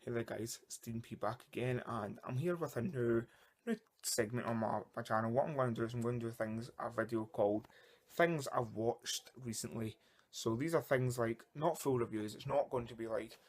Hey there guys, Stean back again, and I'm here with a new segment on my channel. What I'm going to do is I'm going to do a video called Things I've Watched Recently. So these are things like, not full reviews, it's not going to be like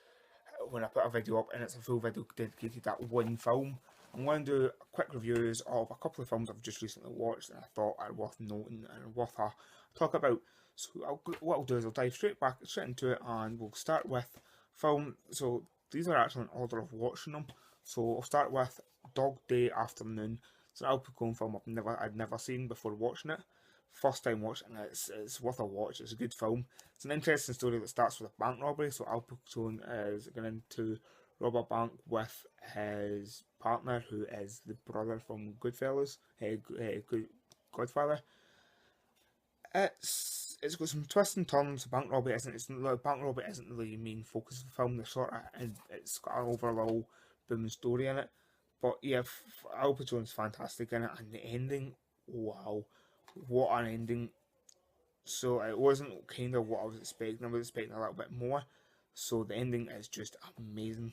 when I put a video up and it's a full video dedicated to that one film. I'm going to do quick reviews of a couple of films I've just recently watched and I thought are worth noting and worth a talk about. So what I'll do is I'll dive straight into it, and we'll start with film. So these are actually in order of watching them. So I'll start with Dog Day Afternoon. It's an Al Pacino film I'd never seen before watching it. First time watching it, it's worth a watch. It's a good film. It's an interesting story that starts with a bank robbery. So Al Pacino is going to rob a bank with his partner, who is the brother from Goodfellas, Godfather. It's got some twists and turns. Bank robbery isn't really the main focus of the film. It's got an overall booming story in it. But yeah, Al Pacino's fantastic in it, and the ending, wow, what an ending! So it wasn't kind of what I was expecting. I was expecting a little bit more. So the ending is just amazing.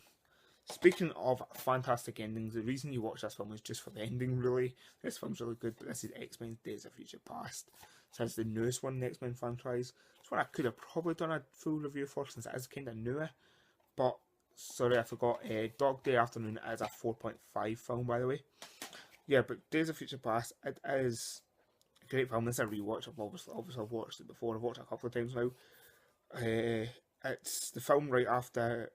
Speaking of fantastic endings, the reason you watch this film is just for the ending, really. This film's really good, but this is X-Men Days of Future Past. So it's the newest one in the X-Men franchise. It's one I could have probably done a full review for, since it is kind of newer. But, sorry, I forgot. Dog Day Afternoon is a 4.5 film, by the way. Yeah, but Days of Future Past, it is a great film. This is a rewatch. I've obviously watched it before. I've watched it a couple of times now. It's the film right after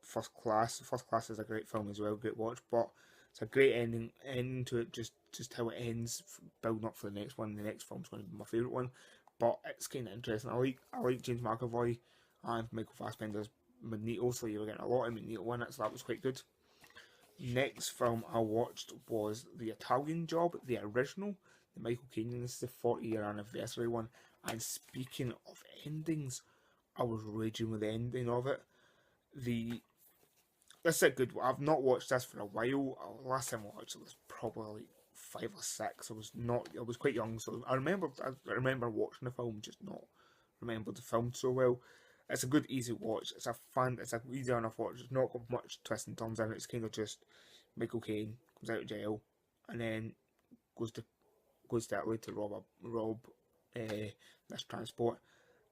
First Class. First Class is a great film as well, great watch, but it's a great ending to it. Just how it ends, building up for the next one. The next film's going to be my favourite one, but it's kind of interesting. I like James McAvoy and Michael Fassbender's Magneto, so you were getting a lot of Magneto in it, so that was quite good. Next film I watched was The Italian Job, the original, the Michael Caine. This is the 40-year anniversary one. And speaking of endings, I was raging with the ending of it. This is a good one. I've not watched this for a while. Last time I watched it was probably like 5 or 6. I was quite young, so I remember watching the film, just not remember the film so well. It's a good, easy watch. It's a easy enough watch. It's not got much twists and turns in it. It's kind of just Michael Caine comes out of jail and then goes to Italy to rob this transport.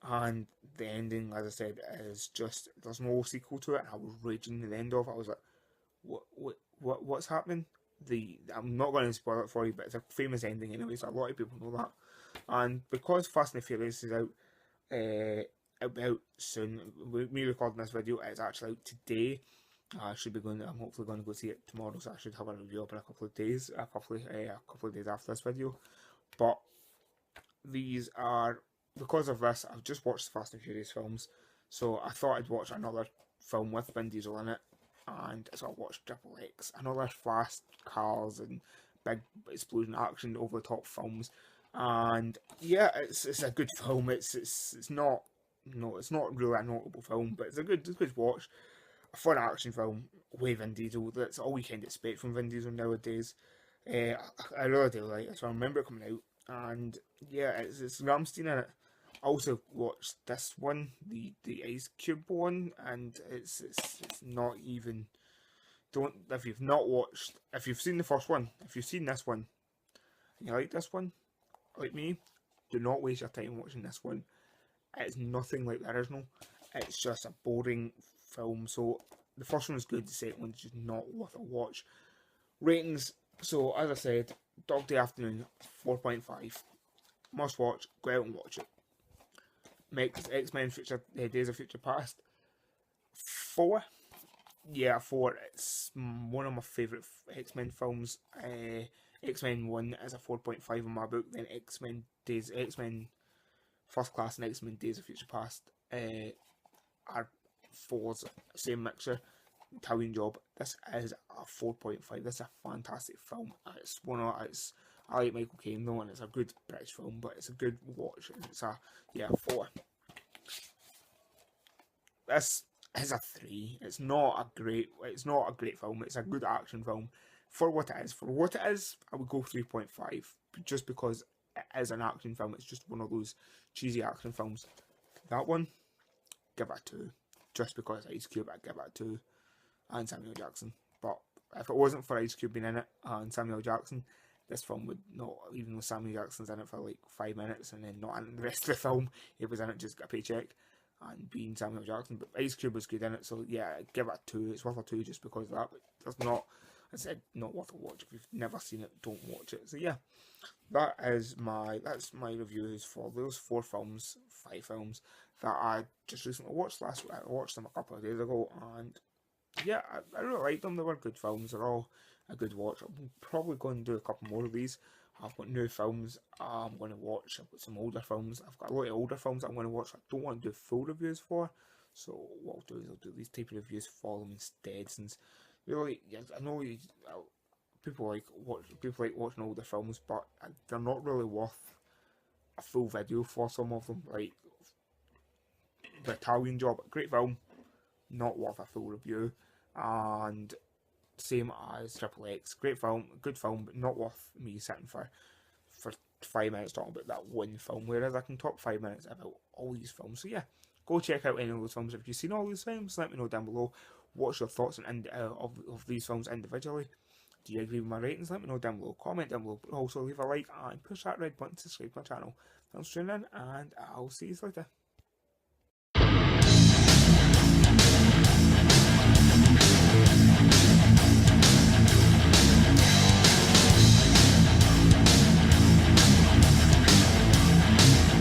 And the ending, as I said, is just, there's no sequel to it. And I was raging at the end of it. I was like, what's happening? I'm not going to spoil it for you, but it's a famous ending anyway, so a lot of people know that. And because Fast and the Furious is out soon, me recording this video, it's actually out today. I'm hopefully going to go see it tomorrow, so I should have a review up in a couple of days, a couple of days after this video. But these are, because of this, I've just watched the Fast and Furious films, so I thought I'd watch another film with Vin Diesel in it, and so I watched Triple X. I know there's fast cars and big explosion action over the top films, and yeah, it's a good film. It's not really a notable film, but it's a good watch. A fun action film with Vin Diesel. That's all we kind of expect from Vin Diesel nowadays. I really do like it, so I remember it coming out, and yeah, it's Ramstein in it. I also watched this one, the Ice Cube one, and it's not even. Don't if you've not watched, if you've seen the first one, if you've seen this one, and you like this one, like me, do not waste your time watching this one. It's nothing like the original. It's just a boring film. So the first one was good, the second one's just not worth a watch. Ratings. So as I said, Dog Day Afternoon 4.5. Must watch. Go out and watch it. X-Men Days of Future Past 4. Yeah, 4. It's one of my favourite X-Men films. X-Men 1 is a 4.5 in my book. Then X-Men First Class and X-Men Days of Future Past are 4s, same mixture. Italian Job. This is a 4.5. This is a fantastic film. I like Michael Caine though, and it's a good British film, but it's a good watch. And it's a 4. This is a 3. It's not a great film. It's a good action film for what it is. For what it is, I would go 3.5, just because it is an action film. It's just one of those cheesy action films. That one, give it a 2. Just because Ice Cube, I give it a 2. and Samuel Jackson. But if it wasn't for Ice Cube being in it and Samuel Jackson, this film would not, even though Samuel Jackson's in it for like 5 minutes and then not in the rest of the film, he was in it just to get a paycheck and being Samuel Jackson. But Ice Cube was good in it, so yeah, I'd give it a 2. It's worth a 2 just because of that, but it's not, I said, not worth a watch. If you've never seen it, don't watch it. So yeah, that's my reviews for those 5 films that I just recently watched last week. I watched them a couple of days ago, and yeah, I really liked them. They were good films. They're all a good watch. I'm probably going to do a couple more of these. I've got new films I'm going to watch. I've got some older films. I've got a lot of older films I'm going to watch. I don't want to do full reviews for. So what I'll do is I'll do these type of reviews for them instead. Since really, yeah, I know people like watching older films, but they're not really worth a full video for some of them. Like The Italian Job, great film, not worth a full review. And same as Triple X, great film, good film, but not worth me sitting for 5 minutes talking about that one film. Whereas I can talk 5 minutes about all these films. So yeah, go check out any of those films. If you've seen all these films, let me know down below. What's your thoughts on of these films individually? Do you agree with my ratings? Let me know down below. Comment down below. But also leave a like and push that red button to subscribe to my channel. Thanks for tuning in, and I'll see you later.